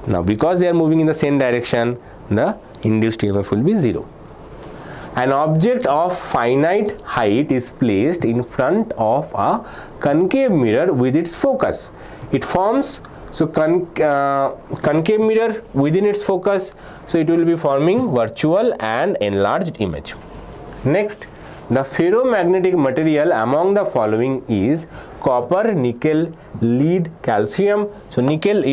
Now because they are moving in the same direction, the induced EMF will be 0. An object of finite height is placed in front of a concave mirror with its focus. It forms, so concave mirror within its focus, so it will be forming virtual and enlarged image. Next, the ferromagnetic material among the following is copper, nickel, lead, calcium. So nickel,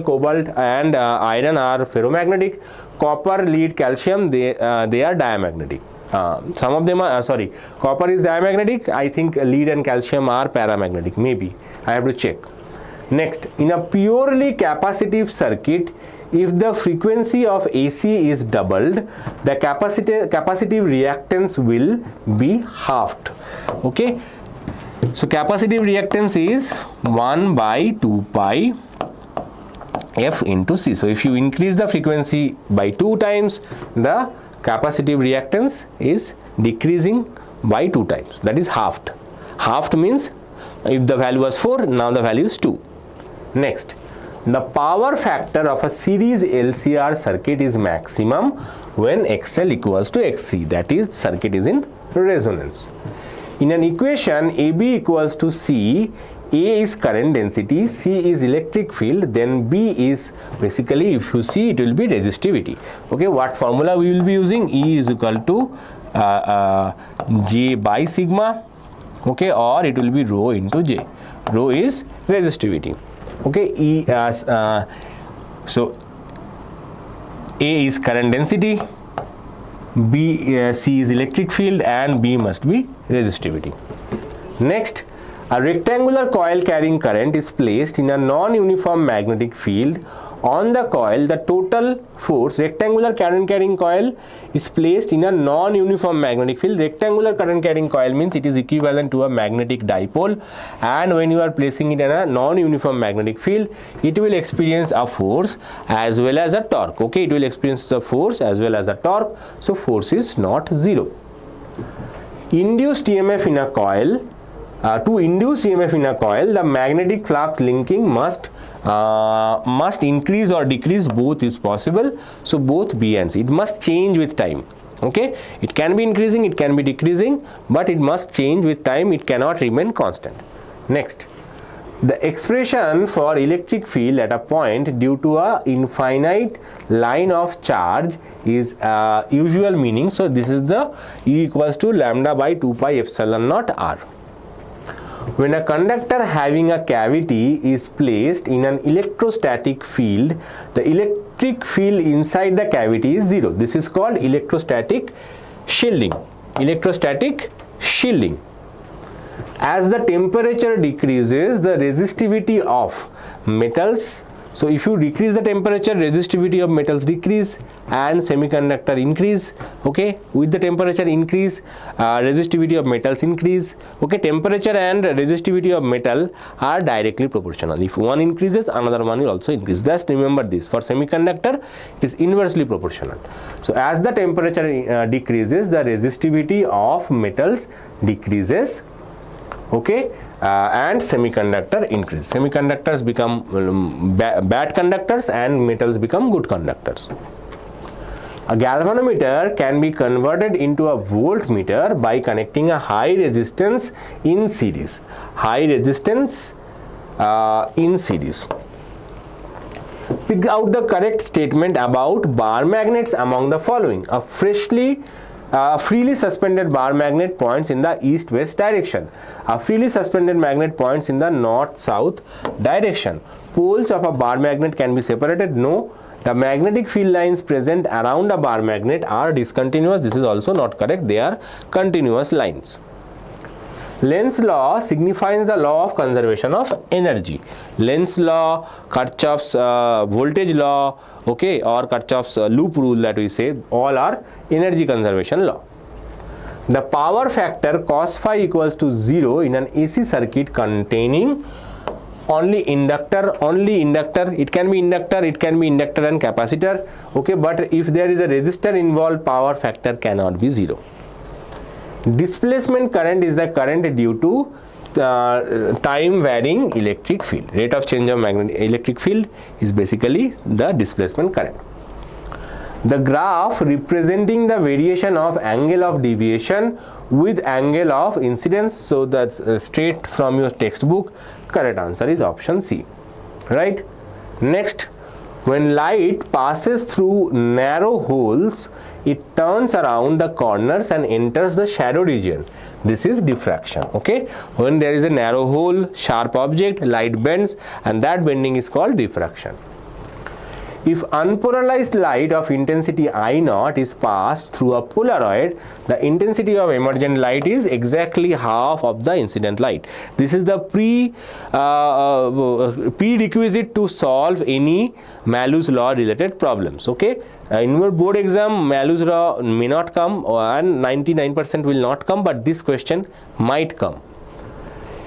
cobalt and iron are ferromagnetic. Copper, lead, calcium, they are diamagnetic. Some of them are copper is diamagnetic. I think lead and calcium are paramagnetic. Maybe I have to check. Next, in a purely capacitive circuit, if the frequency of AC is doubled, the capacitive reactance will be halved. Okay, so capacitive reactance is 1 by 2 pi F into C. So if you increase the frequency by 2 times, the capacitive reactance is decreasing by 2 times. That is halved. Halved means if the value was 4, now the value is 2. Next, the power factor of a series LCR circuit is maximum when XL equals to XC, that is, circuit is in resonance. In an equation AB equals to C, A is current density, C is electric field, then B is basically, if you see, it will be resistivity. Okay, what formula we will be using? E is equal to J by sigma, okay, or it will be rho into J. Rho is resistivity. Okay, so A is current density, C is electric field, and B must be resistivity. Next, a rectangular coil carrying current is placed in a non-uniform magnetic field On the coil, the total force, rectangular current carrying coil is placed in a non-uniform magnetic field. Rectangular current carrying coil means it is equivalent to a magnetic dipole, and when you are placing it in a non-uniform magnetic field, it will experience a force as well as a torque. Okay, it will experience a force as well as a torque, so force is not zero. Induced EMF in a coil. To induce EMF in a coil, the magnetic flux linking must increase or decrease, both is possible, so both B and C. It must change with time. Okay, it can be increasing, it can be decreasing, but it must change with time, it cannot remain constant. Next, the expression for electric field at a point due to a infinite line of charge is usual meaning. So this is the E equals to lambda by 2 pi epsilon naught R. When a conductor having a cavity is placed in an electrostatic field, the electric field inside the cavity is zero. This is called electrostatic shielding. Electrostatic shielding. As the temperature decreases, the resistivity of metals, so if you decrease the temperature, resistivity of metals decrease and semiconductor increase. Okay, with the temperature increase, resistivity of metals increase. Okay, temperature and resistivity of metal are directly proportional. If one increases, another one will also increase. Just remember this, for semiconductor it is inversely proportional. So as the temperature decreases, the resistivity of metals decreases. Okay, and semiconductor increase. Semiconductors become bad conductors and metals become good conductors. A galvanometer can be converted into a voltmeter by connecting a high resistance in series. High resistance in series. Pick out the correct statement about bar magnets among the following. A freely suspended bar magnet points in the east-west direction. A freely suspended magnet points in the north-south direction. Poles of a bar magnet can be separated. No. The magnetic field lines present around a bar magnet are discontinuous. This is also not correct. They are continuous lines. Lenz's law signifies the law of conservation of energy. Lenz's law, Kirchhoff's voltage law, okay, or Kirchhoff's loop rule that we say, all are energy conservation law. The power factor cos phi equals to 0 in an AC circuit containing only inductor, it can be inductor and capacitor, okay, but if there is a resistor involved, power factor cannot be 0. Displacement current is the current due to time varying electric field. Rate of change of magnetic electric field is basically the displacement current. The graph representing the variation of angle of deviation with angle of incidence, so that's straight from your textbook. Correct answer is option C. Right? Next, when light passes through narrow holes, it turns around the corners and enters the shadow region. This is diffraction. Okay, when there is a narrow hole, sharp object, light bends, and that bending is called diffraction. If unpolarized light of intensity I0 is passed through a Polaroid, the intensity of emergent light is exactly half of the incident light. This is the prerequisite to solve any Malus law related problems. Okay, in your board exam, Malus law may not come, and 99% will not come, but this question might come.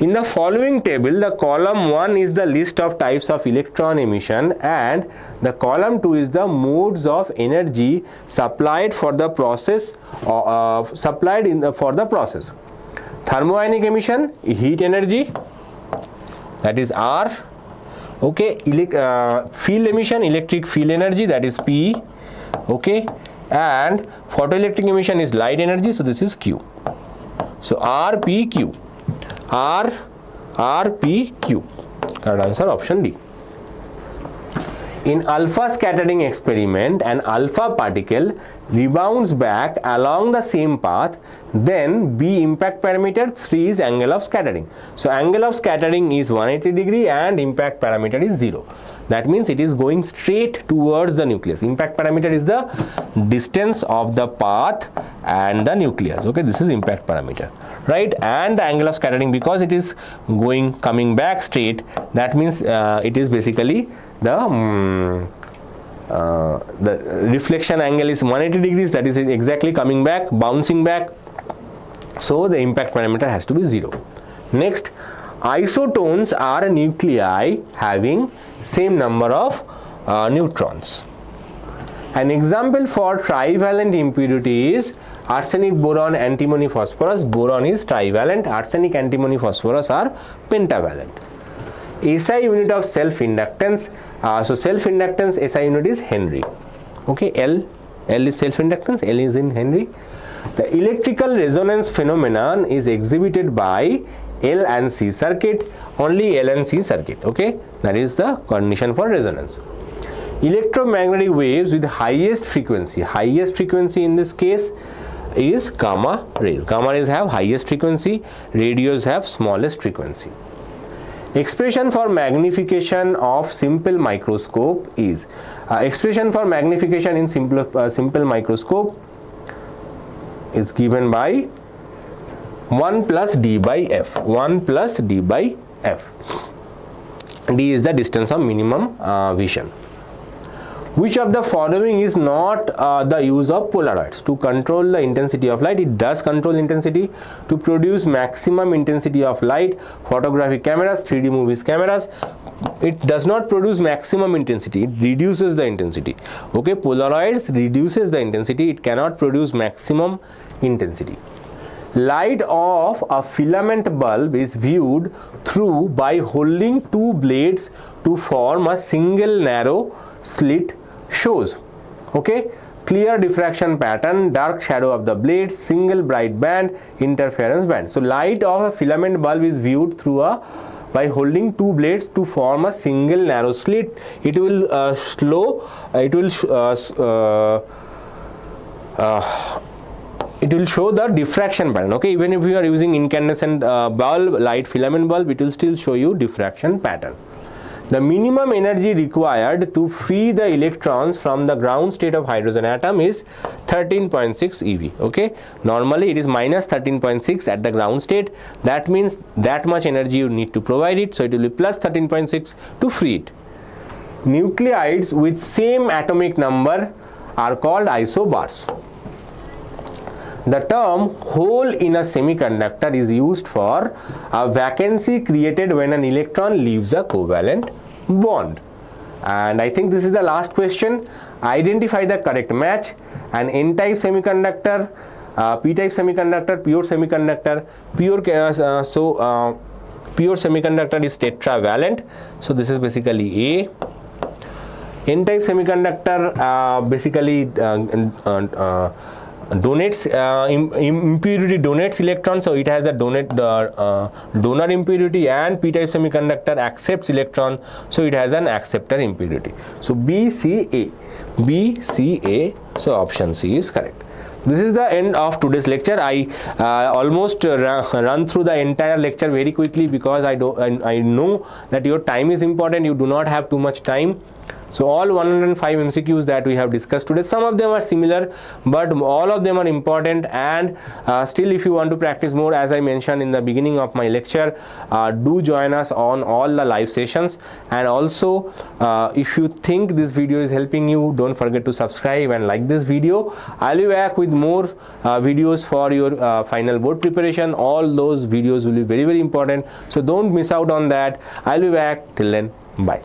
In the following table, the column 1 is the list of types of electron emission and the column 2 is the modes of energy supplied for the process, for the process. Thermoionic emission, heat energy, that is R. Okay, field emission, electric field energy, that is P. Okay, and photoelectric emission is light energy, so this is Q. So R, P, Q. R, P, Q. Correct answer option D. In alpha scattering experiment, an alpha particle rebounds back along the same path, then B impact parameter, 3 is angle of scattering. So angle of scattering is 180 degree and impact parameter is 0. That means it is going straight towards the nucleus. Impact parameter is the distance of the path and the nucleus. Okay, this is impact parameter, right? And the angle of scattering, because it is coming back straight, that means it is basically the reflection angle is 180 degrees, that is exactly coming back, bouncing back, so the impact parameter has to be 0. Next, isotones are nuclei having same number of neutrons. An example for trivalent impurity is arsenic, boron, antimony, phosphorus. Boron is trivalent, arsenic, antimony, phosphorus are pentavalent. SI unit of self-inductance, so self-inductance SI unit is Henry. Okay, L is self-inductance, L is in Henry. The electrical resonance phenomenon is exhibited by L and C circuit, only L and C circuit. Okay, that is the condition for resonance. Electromagnetic waves with highest frequency in this case is gamma rays. Gamma rays have highest frequency, radios have smallest frequency. Expression for magnification of simple microscope is expression for magnification in simple microscope is given by 1 plus d by f. 1 plus d by f. D is the distance of minimum vision. Which of the following is not the use of Polaroids? To control the intensity of light, it does control intensity. To produce maximum intensity of light, photographic cameras, 3D movies cameras, it does not produce maximum intensity, it reduces the intensity. Okay, Polaroids reduces the intensity, it cannot produce maximum intensity. Light of a filament bulb is viewed through by holding two blades to form a single narrow slit shows. Okay, clear diffraction pattern, dark shadow of the blades, single bright band, interference band. So light of a filament bulb is viewed through by holding two blades to form a single narrow slit. It will it will show the diffraction pattern. Okay, even if you are using incandescent bulb, light filament bulb, it will still show you diffraction pattern. The minimum energy required to free the electrons from the ground state of hydrogen atom is 13.6 eV. Okay, normally it is minus 13.6 at the ground state. That means that much energy you need to provide it, so it will be plus 13.6 to free it. Nucleides with same atomic number are called isobars. The term hole in a semiconductor is used for a vacancy created when an electron leaves a covalent bond. And I think this is the last question. Identify the correct match. An N-type semiconductor, P-type semiconductor, pure semiconductor. Pure semiconductor is tetravalent. So this is basically A. N-type semiconductor basically donates impurity donates electron, so it has a donor impurity, and p-type semiconductor accepts electron, so it has an acceptor impurity. So B, C, A, so option C is correct. This is the end of today's lecture. I almost run through the entire lecture very quickly because I know that your time is important, you do not have too much time. So all 105 MCQs that we have discussed today, some of them are similar, but all of them are important. And still, if you want to practice more, as I mentioned in the beginning of my lecture, do join us on all the live sessions. And also, if you think this video is helping you, don't forget to subscribe and like this video. I'll be back with more videos for your final board preparation. All those videos will be very, very important. So don't miss out on that. I'll be back. Till then, bye.